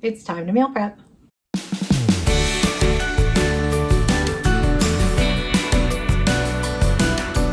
It's time to meal prep.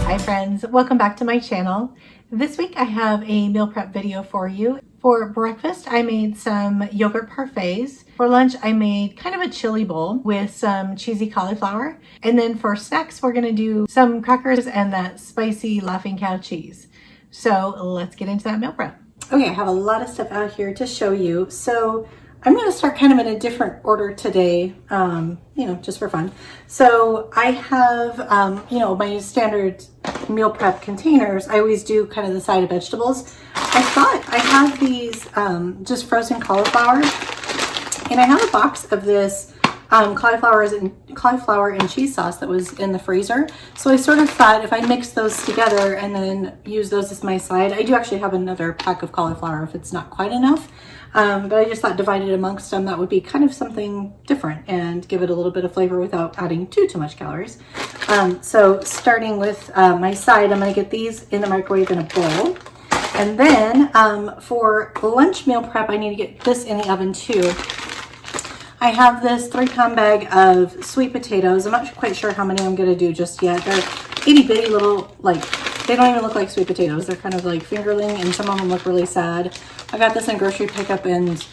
Hi friends, welcome back to my channel. This week I have a meal prep video for you. For breakfast, I made some yogurt parfaits. For lunch, I made kind of a chili bowl with some cheesy cauliflower. And then for snacks, we're gonna do some crackers and that spicy Laughing Cow cheese. So let's get into that meal prep. Okay, I have a lot of stuff out here to show you. So I'm going to start kind of in a different order today, just for fun. So I have, my standard meal prep containers. I always do kind of the side of vegetables. I thought I have these just frozen cauliflower, and I have a box of this cauliflower and cheese sauce that was in the freezer. So I sort of thought if I mix those together and then use those as my side, I do actually have another pack of cauliflower if it's not quite enough. But I just thought divided amongst them, that would be kind of something different and give it a little bit of flavor without adding too much calories. So starting with my side, I'm gonna get these in the microwave in a bowl. And then for lunch meal prep, I need to get this in the oven too. I have this 3-pound bag of sweet potatoes. I'm not quite sure how many I'm gonna do just yet. They're itty bitty little, they don't even look like sweet potatoes. They're kind of like fingerling, and some of them look really sad. I got this in grocery pickup, and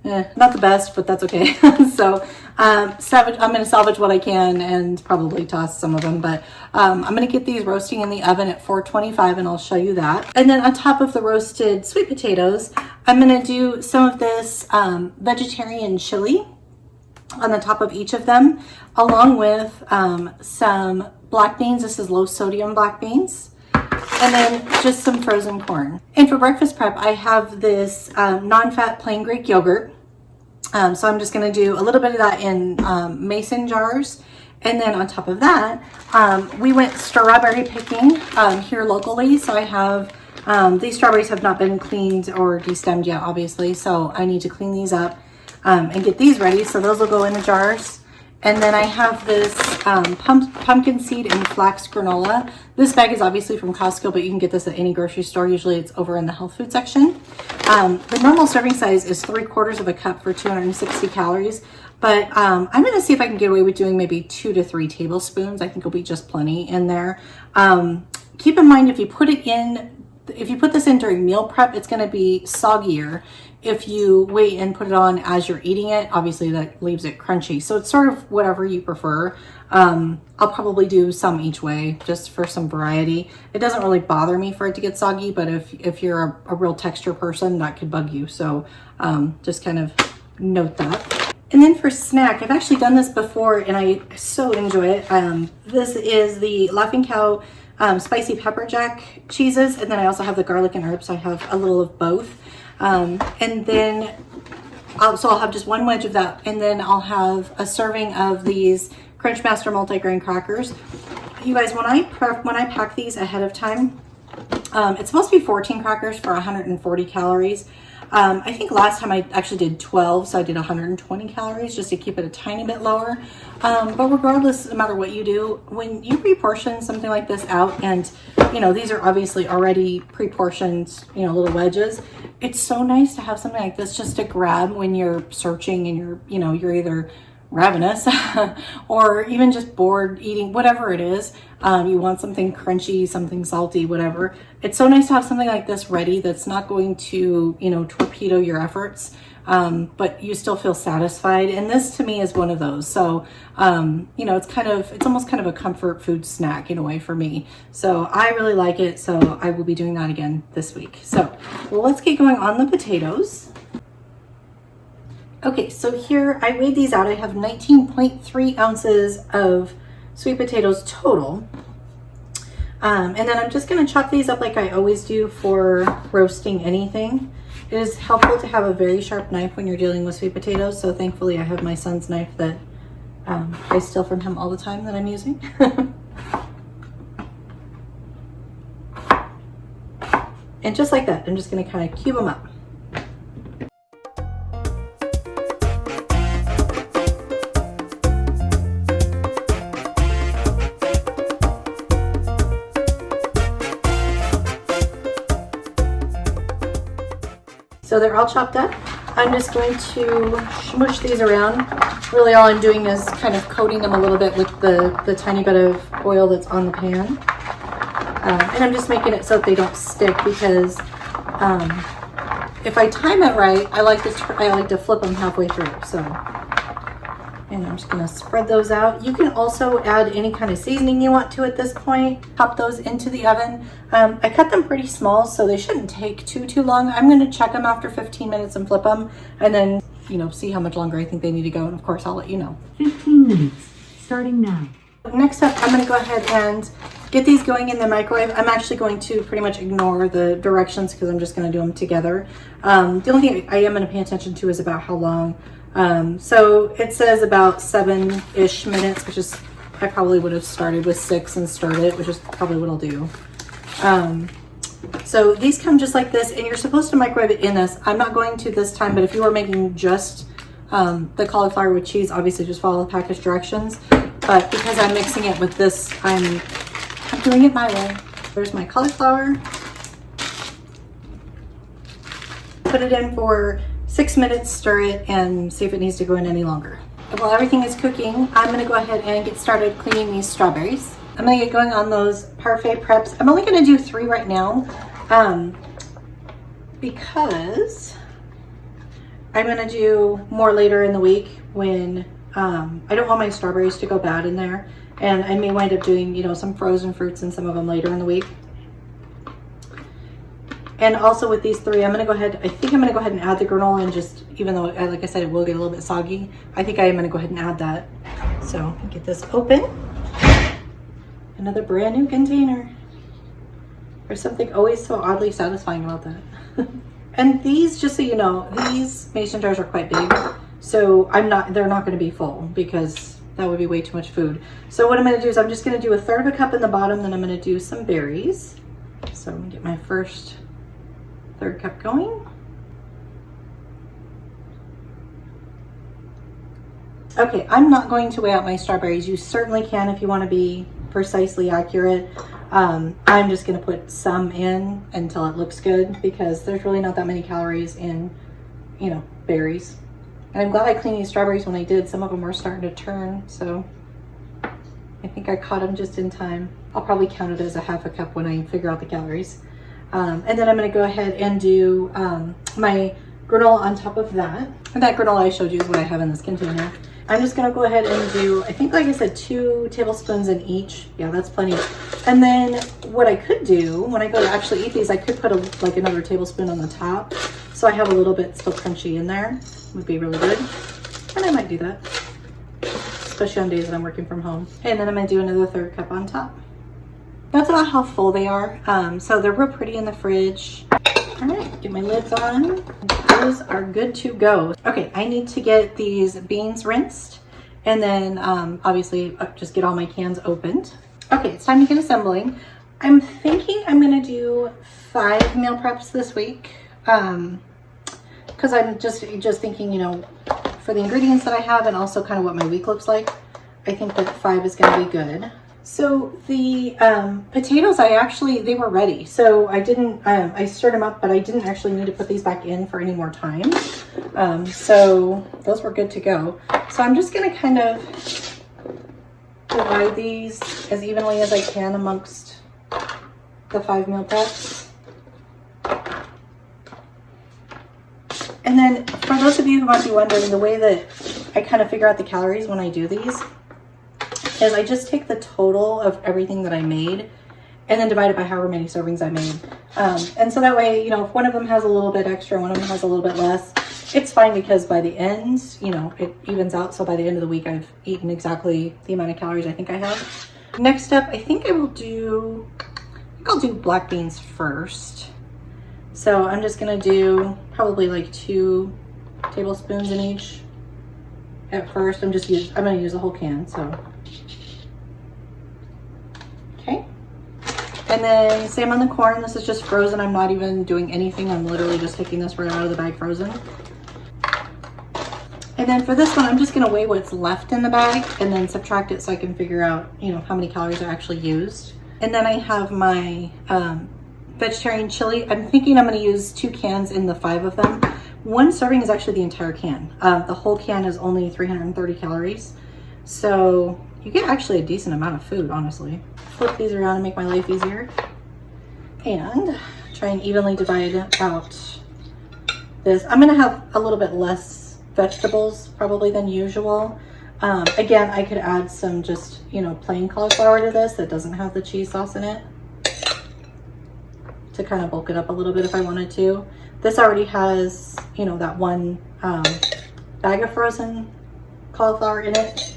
not the best, but that's okay. So I'm gonna salvage what I can and probably toss some of them, but I'm gonna get these roasting in the oven at 425, and I'll show you that. And then on top of the roasted sweet potatoes, I'm gonna do some of this vegetarian chili on the top of each of them, along with some black beans. This is low sodium black beans. And then just some frozen corn. And for breakfast prep, I have this non-fat plain Greek yogurt. So I'm just gonna do a little bit of that in mason jars. And then on top of that, we went strawberry picking here locally. So I have, these strawberries have not been cleaned or destemmed yet, obviously. So I need to clean these up and get these ready. So those will go in the jars. And then I have this pumpkin seed and flax granola. This bag is obviously from Costco, but you can get this at any grocery store. Usually it's over in the health food section. The normal serving size is 3/4 cup for 260 calories. But I'm gonna see if I can get away with doing maybe 2 to 3 tablespoons. I think it'll be just plenty in there. Keep in mind, if you put this in during meal prep, it's gonna be soggier. If you wait and put it on as you're eating it, obviously that leaves it crunchy. So it's sort of whatever you prefer. I'll probably do some each way just for some variety. It doesn't really bother me for it to get soggy, but if you're a real texture person, that could bug you. So just kind of note that. And then for snack, I've actually done this before and I so enjoy it. This is the Laughing Cow spicy pepper jack cheeses, and then I also have the garlic and herbs. So I have a little of both. And then I'll have just one wedge of that, and then I'll have a serving of these Crunchmaster multigrain crackers. You guys, when I pack these ahead of time, it's supposed to be 14 crackers for 140 calories. I think last time I actually did 12, so I did 120 calories just to keep it a tiny bit lower. But regardless, no matter what you do, when you pre-portion something like this out, and these are obviously already pre-portioned, little wedges, it's so nice to have something like this just to grab when you're searching and you're either ravenous or even just bored eating, whatever it is. You want something crunchy, something salty, whatever. It's so nice to have something like this ready that's not going to, torpedo your efforts, but you still feel satisfied. And this to me is one of those. So, it's almost kind of a comfort food snack in a way for me. So I really like it. So I will be doing that again this week. So let's get going on the potatoes. Okay, so here I weighed these out. I have 19.3 ounces of sweet potatoes total. And then I'm just gonna chop these up like I always do for roasting anything. It is helpful to have a very sharp knife when you're dealing with sweet potatoes. So thankfully I have my son's knife that I steal from him all the time that I'm using. And just like that, I'm just gonna kind of cube them up. So they're all chopped up. I'm just going to smush these around. Really all I'm doing is kind of coating them a little bit with the tiny bit of oil that's on the pan. And I'm just making it so that they don't stick, because if I time it right, I like to flip them halfway through. So, and I'm just gonna spread those out. You can also add any kind of seasoning you want to at this point. Pop those into the oven. I cut them pretty small, so they shouldn't take too long. I'm gonna check them after 15 minutes and flip them, and then, you know, see how much longer I think they need to go. And of course, I'll let you know. 15 minutes, starting now. Next up, I'm gonna go ahead and get these going in the microwave. I'm actually going to pretty much ignore the directions because I'm just gonna do them together. The only thing I am gonna pay attention to is about how long. So it says about 7-ish minutes, which is, I probably would have started with 6 and stirred it, which is probably what I'll do. So these come just like this, and you're supposed to microwave it in this. I'm not going to this time, but if you were making just the cauliflower with cheese, obviously just follow the package directions. But because I'm mixing it with this, I'm doing it my way. There's my cauliflower. Put it in for 6 minutes, stir it, and see if it needs to go in any longer. While everything is cooking, I'm gonna go ahead and get started cleaning these strawberries. I'm gonna get going on those Parfait preps. I'm only gonna do 3 right now, because I'm gonna do more later in the week when I don't want my strawberries to go bad in there. And I may wind up doing, you know, some frozen fruits and some of them later in the week. And also with these 3, I'm gonna go ahead, I think I'm gonna go ahead and add the granola, and just, even though, like I said, it will get a little bit soggy, I think I am gonna go ahead and add that. So get this open. Another brand new container. There's something always so oddly satisfying about that. And these, just so you know, these mason jars are quite big. So they're not gonna be full, because that would be way too much food. So what I'm gonna do is I'm just gonna do 1/3 of a cup in the bottom, then I'm gonna do some berries. So I'm gonna get my first 1/3 cup going. Okay, I'm not going to weigh out my strawberries. You certainly can if you want to be precisely accurate. I'm just going to put some in until it looks good, because there's really not that many calories in, you know, berries. And I'm glad I cleaned these strawberries when I did. Some of them were starting to turn, so I think I caught them just in time. I'll probably count it as a 1/2 cup when I figure out the calories. And then I'm going to go ahead and do my granola on top of that. And that granola I showed you is what I have in this container. I'm just going to go ahead and do, I think, like I said, 2 tablespoons in each. Yeah, that's plenty. And then what I could do when I go to actually eat these, I could put like another tablespoon on the top, so I have a little bit still crunchy in there. Would be really good. And I might do that, especially on days that I'm working from home. And then I'm going to do another 1/3 cup on top. That's about how full they are. So they're real pretty in the fridge. All right, get my lids on. Those are good to go. Okay, I need to get these beans rinsed, and then obviously just get all my cans opened. Okay, it's time to get assembling. I'm thinking I'm gonna do 5 meal preps this week, because I'm just thinking, you know, for the ingredients that I have and also kind of what my week looks like, I think that 5 is gonna be good. So the potatoes, they were ready. So I didn't, I stirred them up, but I didn't actually need to put these back in for any more time. So those were good to go. So I'm just gonna kind of divide these as evenly as I can amongst the 5 meal preps. And then for those of you who might be wondering, the way that I kind of figure out the calories when I do these is I just take the total of everything that I made and then divide it by however many servings I made. And so that way, you know, if one of them has a little bit extra, one of them has a little bit less, it's fine, because by the end, you know, it evens out. So by the end of the week, I've eaten exactly the amount of calories I think I have. Next up, I think I'll do black beans first. So I'm just gonna do probably like 2 tablespoons in each at first. I'm gonna use the whole can, so. Okay. And then same on the corn. This is just frozen. I'm not even doing anything. I'm literally just taking this right out of the bag frozen. And then for this one, I'm just gonna weigh what's left in the bag and then subtract it so I can figure out, you know, how many calories I actually used. And then I have my vegetarian chili. I'm thinking I'm gonna use 2 cans in the 5 of them. one serving is actually the entire can. The whole can is only 330 calories. So you get actually a decent amount of food, honestly. Flip these around and make my life easier. And try and evenly divide out this. I'm gonna have a little bit less vegetables probably than usual. Again, I could add some just, you know, plain cauliflower to this that doesn't have the cheese sauce in it to kind of bulk it up a little bit if I wanted to. This already has, you know, that one bag of frozen cauliflower in it,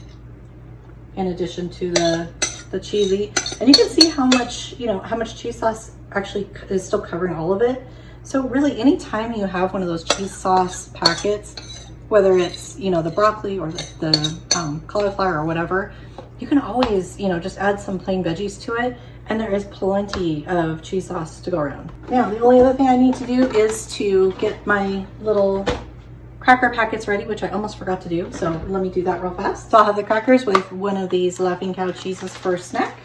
in addition to the cheesy. And you can see how much, you know, how much cheese sauce actually is still covering all of it. So really, anytime you have one of those cheese sauce packets, whether it's, you know, the broccoli or the cauliflower or whatever, you can always, you know, just add some plain veggies to it, and there is plenty of cheese sauce to go around. Now, the only other thing I need to do is to get my little cracker packets ready, which I almost forgot to do. So let me do that real fast. So I'll have the crackers with one of these Laughing Cow cheeses for a snack.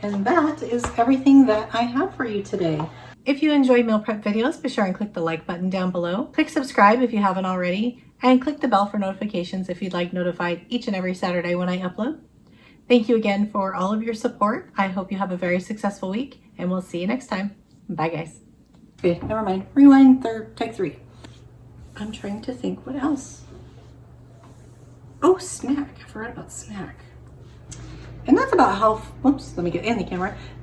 And that is everything that I have for you today. If you enjoy meal prep videos, be sure and click the like button down below. Click subscribe if you haven't already, and click the bell for notifications if you'd like notified each and every Saturday when I upload. Thank you again for all of your support. I hope you have a very successful week, and we'll see you next time. Bye, guys. Okay, never mind. Rewind, take 3. I'm trying to think what else. Oh, snack. I forgot about snack. And that's about how, whoops, let me get in the camera.